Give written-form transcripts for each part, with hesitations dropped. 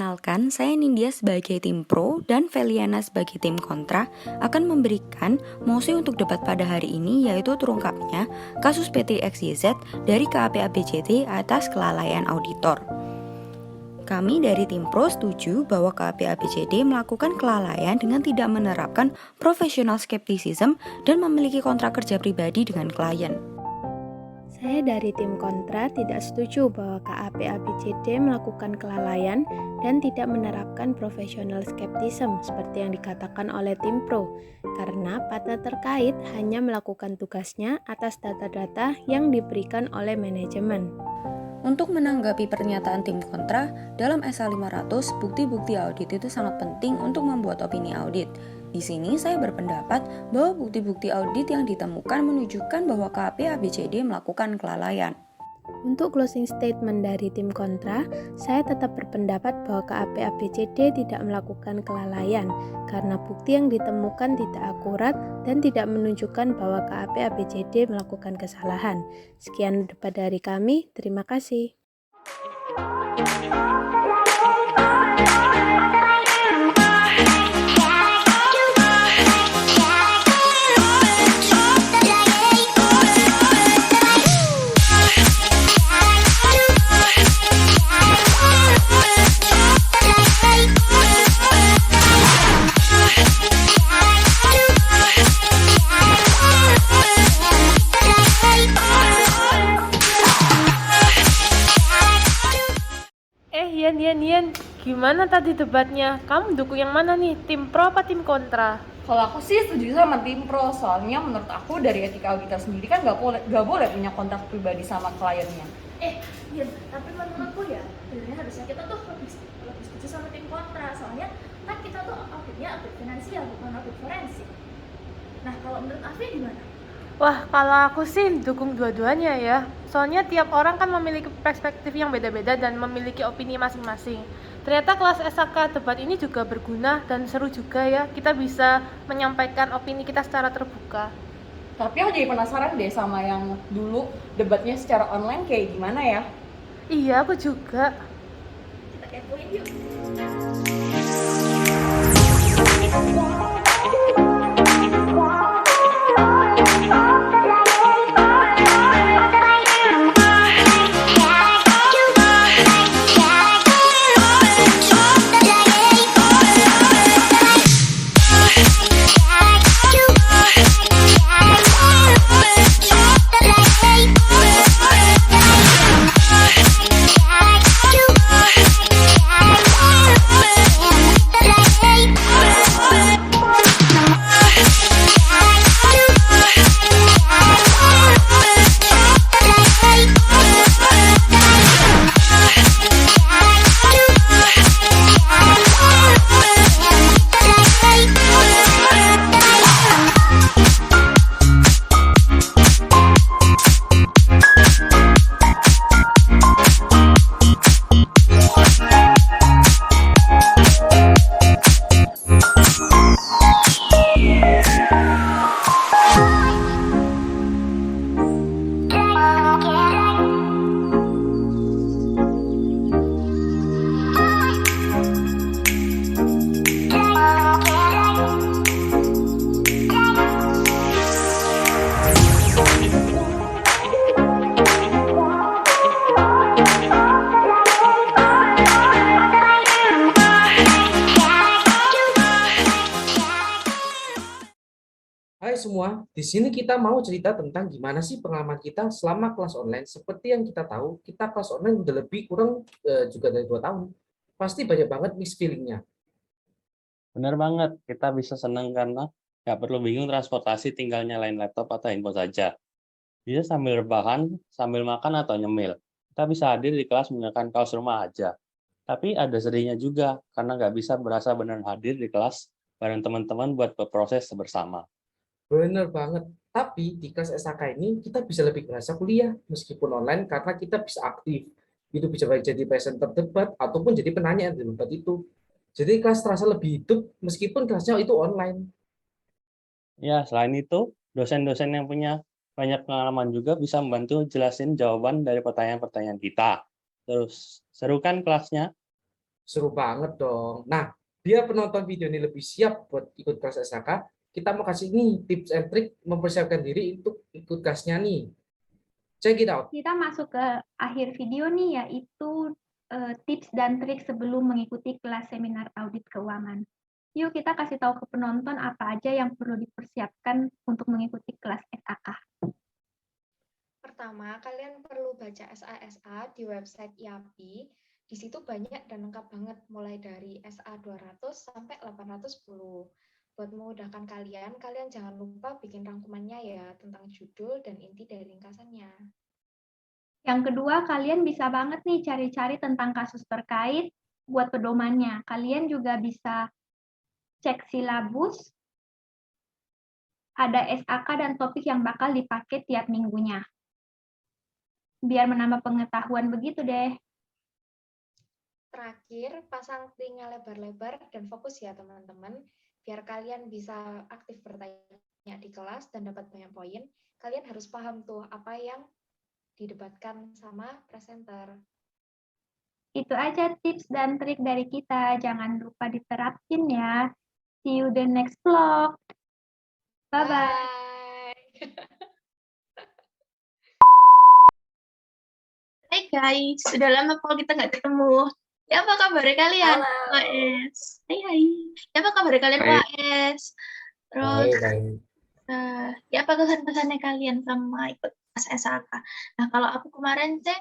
Perkenalkan, saya Nindya sebagai tim pro dan Feliana sebagai tim kontra akan memberikan mosi untuk debat pada hari ini, yaitu terungkapnya kasus PT XYZ dari KAP ABCD atas kelalaian auditor. Kami dari tim pro setuju bahwa KAP ABCD melakukan kelalaian dengan tidak menerapkan professional skepticism dan memiliki kontrak kerja pribadi dengan klien. Saya dari tim kontra tidak setuju bahwa KAP ABCD melakukan kelalaian dan tidak menerapkan professional skepticism seperti yang dikatakan oleh tim pro, karena partner terkait hanya melakukan tugasnya atas data-data yang diberikan oleh manajemen. Untuk menanggapi pernyataan tim kontra, dalam SA 500, bukti-bukti audit itu sangat penting untuk membuat opini audit. Di sini saya berpendapat bahwa bukti-bukti audit yang ditemukan menunjukkan bahwa KAP ABCD melakukan kelalaian. Untuk closing statement dari tim kontra, saya tetap berpendapat bahwa KAP ABCD tidak melakukan kelalaian karena bukti yang ditemukan tidak akurat dan tidak menunjukkan bahwa KAP ABCD melakukan kesalahan. Sekian debat dari kami, terima kasih. Yan, gimana tadi debatnya? Kamu dukung yang mana nih? Tim pro apa tim kontra? Kalau aku sih setuju sama tim pro, soalnya menurut aku dari etika auditor sendiri kan nggak boleh punya kontrak pribadi sama kliennya. Yan, tapi menurutku ya, sebenarnya harusnya kita tuh lebih setuju sama tim kontra, soalnya kan kita tuh auditnya audit finansial, bukan audit forensik. Nah, kalau menurut Afi gimana? Wah, kalau aku sih dukung dua-duanya ya. Soalnya tiap orang kan memiliki perspektif yang beda-beda dan memiliki opini masing-masing. Ternyata kelas SAK debat ini juga berguna dan seru juga ya. Kita bisa menyampaikan opini kita secara terbuka. Tapi aku jadi penasaran deh sama yang dulu debatnya secara online kayak gimana ya? Iya, aku juga. Kita kepoin yuk. Hai semua, di sini kita mau cerita tentang gimana sih pengalaman kita selama kelas online. Seperti yang kita tahu, kita kelas online udah lebih kurang juga dari 2 tahun. Pasti banyak banget mixed feeling-nya. Bener banget, kita bisa senang karena nggak perlu bingung transportasi, tinggal nyalain laptop atau handphone saja. Bisa sambil rebahan, sambil makan atau nyemil. Kita bisa hadir di kelas menggunakan kaos rumah aja. Tapi ada sedihnya juga, karena nggak bisa berasa benar hadir di kelas bareng teman-teman buat berproses bersama. Bener banget. Tapi di kelas SAK ini kita bisa lebih berasa kuliah meskipun online karena kita bisa aktif. Itu bisa baik jadi presenter debat ataupun jadi penanya di debat itu. Jadi kelas terasa lebih hidup meskipun kelasnya itu online. Ya, selain itu, dosen-dosen yang punya banyak pengalaman juga bisa membantu jelasin jawaban dari pertanyaan-pertanyaan kita. Terus, seru kan kelasnya? Seru banget dong. Nah, biar penonton video ini lebih siap buat ikut kelas SHK, kita mau kasih nih tips and trick mempersiapkan diri untuk ikut kelasnya nih. Check it out. Kita masuk ke akhir video nih, yaitu tips dan trik sebelum mengikuti kelas seminar audit keuangan. Yuk kita kasih tahu ke penonton apa aja yang perlu dipersiapkan untuk mengikuti kelas SAK. Pertama, kalian perlu baca SA-SA di website IAPI. Di situ banyak dan lengkap banget, mulai dari SA 200 sampai 810. Buat memudahkan kalian jangan lupa bikin rangkumannya ya, tentang judul dan inti dari ringkasannya. Yang kedua, kalian bisa banget nih cari-cari tentang kasus terkait buat pedomannya. Kalian juga bisa cek silabus, ada SAK dan topik yang bakal dipakai tiap minggunya. Biar menambah pengetahuan begitu deh. Terakhir, pasang telinga lebar-lebar dan fokus ya teman-teman. Biar kalian bisa aktif bertanya di kelas dan dapat banyak poin, kalian harus paham tuh apa yang didebatkan sama presenter. Itu aja tips dan trik dari kita. Jangan lupa diterapin ya. See you the next vlog. Bye-bye. Bye! Hai guys, sudah lama kok kita nggak ketemu. Ya apa kabar kalian? UAS. Hai. Ya apa kabar kalian UAS? Terus, ya apa kesan-kesannya kalian sama ikut kelas SAK? Nah kalau aku kemarin sih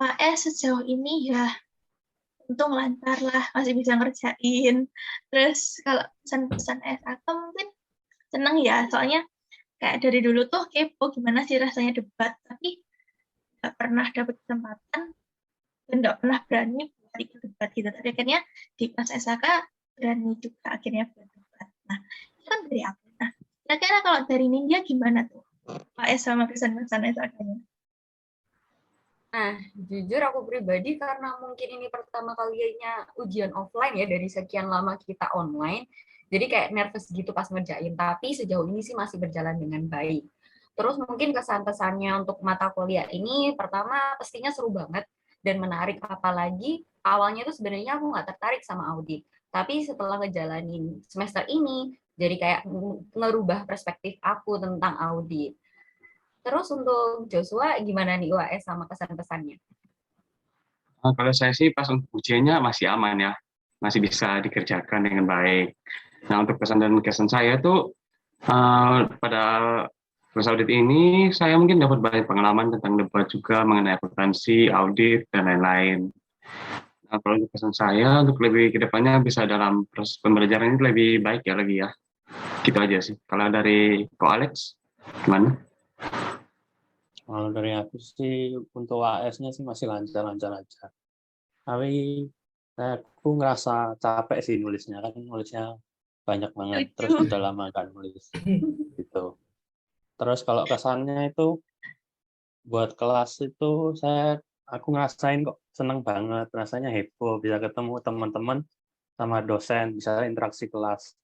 UAS sejauh ini ya untung lancar lah, masih bisa ngerjain. Terus kalau pesan-pesan SAK mungkin seneng ya, soalnya kayak dari dulu tuh kepo gimana sih rasanya debat, tapi nggak pernah dapet kesempatan dan nggak pernah berani buat ikut debat gitu. Tapi akhirnya di kelas SAK berani juga akhirnya buat debat. Nah, itu kan dari aku. Nah, kira-kira kalau dari Nindya gimana tuh? UAS sama kesan-kesan SAK-nya? Nah, jujur aku pribadi karena mungkin ini pertama kalinya ujian offline ya dari sekian lama kita online. Jadi kayak nervous gitu pas ngerjain, tapi sejauh ini sih masih berjalan dengan baik. Terus mungkin kesan-kesannya untuk mata kuliah ini, pertama pastinya seru banget dan menarik, apalagi awalnya tuh sebenarnya aku nggak tertarik sama audit. Tapi setelah ngejalanin semester ini, jadi kayak ngerubah perspektif aku tentang audit. Terus untuk Joshua, gimana nih UAS sama kesan-kesannya? Kalau saya sih pas untuk ujiannya masih aman ya, masih bisa dikerjakan dengan baik. Nah untuk kesan dan kesan saya tuh pada kelas audit ini saya mungkin dapat banyak pengalaman tentang debat juga mengenai akuntansi, audit dan lain-lain. Nah kalau untuk kesan saya untuk lebih kedepannya bisa dalam proses pembelajaran ini lebih baik ya lagi ya. Gitu aja sih. Kalau dari Ko Alex gimana? Kalau dari aku sih untuk AS-nya sih masih lancar-lancar aja. Tapi aku ngerasa capek sih nulisnya banyak banget. Terus udah lama kan nulis gitu. Terus kalau kesannya itu buat kelas itu aku ngerasain kok seneng banget, rasanya heboh bisa ketemu teman-teman sama dosen, bisa interaksi kelas.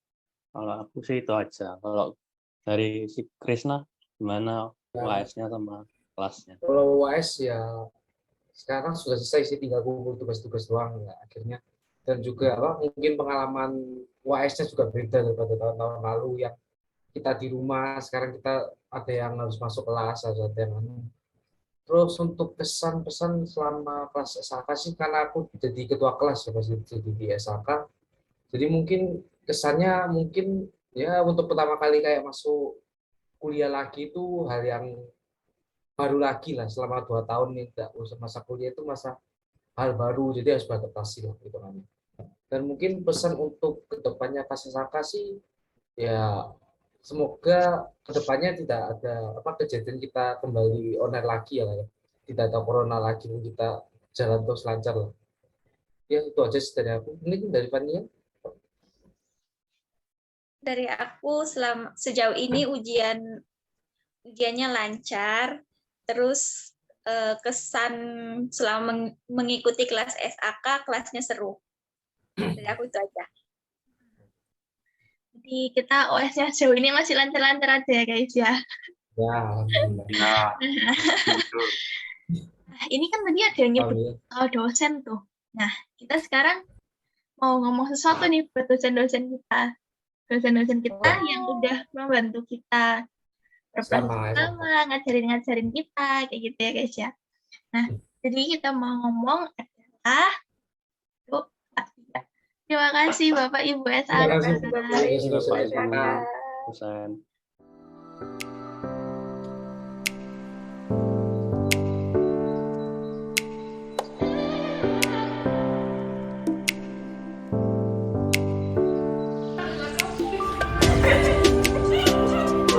Kalau aku sih itu aja. Kalau dari si Krisna gimana UAS-nya sama kelasnya? Kalau UAS ya sekarang sudah selesai sih, tinggal kumpul tugas-tugas doang ya akhirnya. Dan juga mungkin pengalaman UAS-nya juga beda daripada tahun-tahun lalu yang kita di rumah, sekarang kita ada yang harus masuk kelas, ada yang Terus untuk pesan-pesan selama kelas SAK sih, karena aku jadi ketua kelas ya masih jadi di SAK, jadi mungkin kesannya mungkin ya untuk pertama kali kayak masuk kuliah lagi itu hal yang baru lagi lah selama 2 tahun nih, masa kuliah itu masa hal baru, jadi harus beradaptasi lah gitu kan. Dan mungkin pesan untuk kedepannya pas SAK sih ya semoga kedepannya tidak ada kejadian kita kembali online lagi ya, tidak ada corona lagi, kita jalan terus lancar lah. Ya itu aja sih dari aku. Mungkin dari Fania. Dari aku sejauh ini ujiannya lancar. Terus kesan selama mengikuti kelas SAK, kelasnya seru. Dari aku itu aja. Jadi kita OS-nya sejauh ini masih lancar-lancar aja ya guys ya. Ya, alhamdulillah. Nah, ini kan tadi ada yang nyebut dosen tuh. Nah, kita sekarang mau ngomong sesuatu nih buat dosen-dosen kita. Dosen-dosen kita yang udah membantu kita bersama ngajarin kita kayak gitu ya guys ya. Nah, jadi kita mau ngomong adalah terima kasih Bapak Ibu SA. Terima kasih Bapak Ibu Dosen.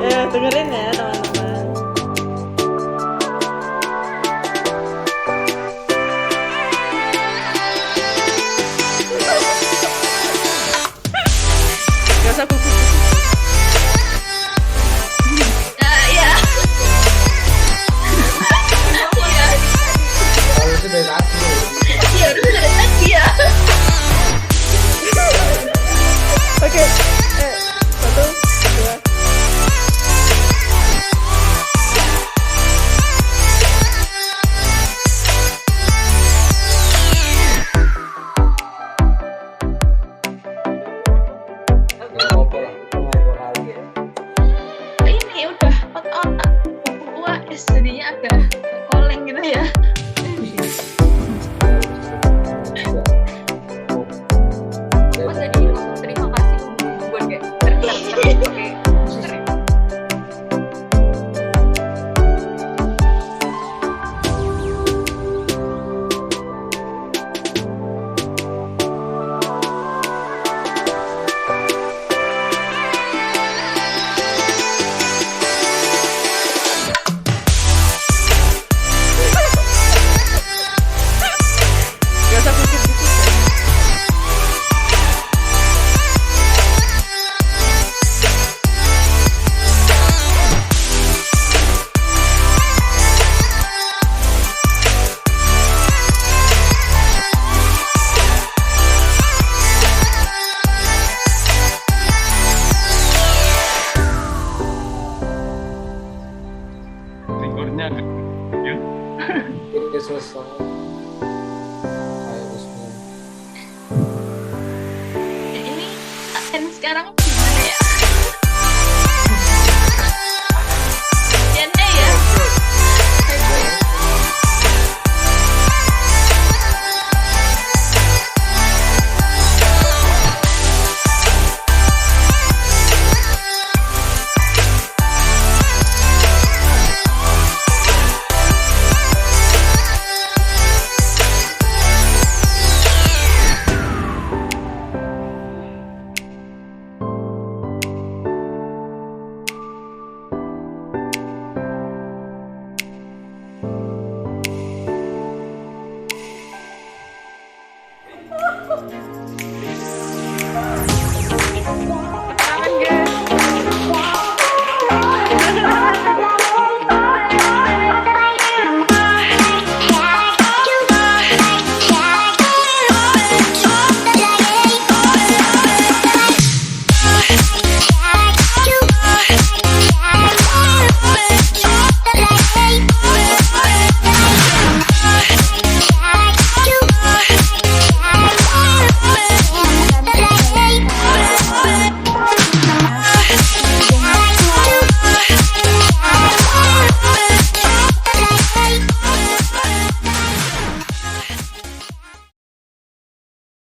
Ya, dengerin ya teman-teman. Gak usah kuku. Ya. Kalau itu dari tadi. Iya, udah dari tadi ya. Oke. 1, 2. Ini udah otak-otak buku UAS jadinya agak koleng gitu ya. Mas jadi terima kasih buat kayak terkesan pakai sering. Gak usah pikir-pikir. Recordnya ya. Ini selesai. Ayo, Usman. Ini akan sekarang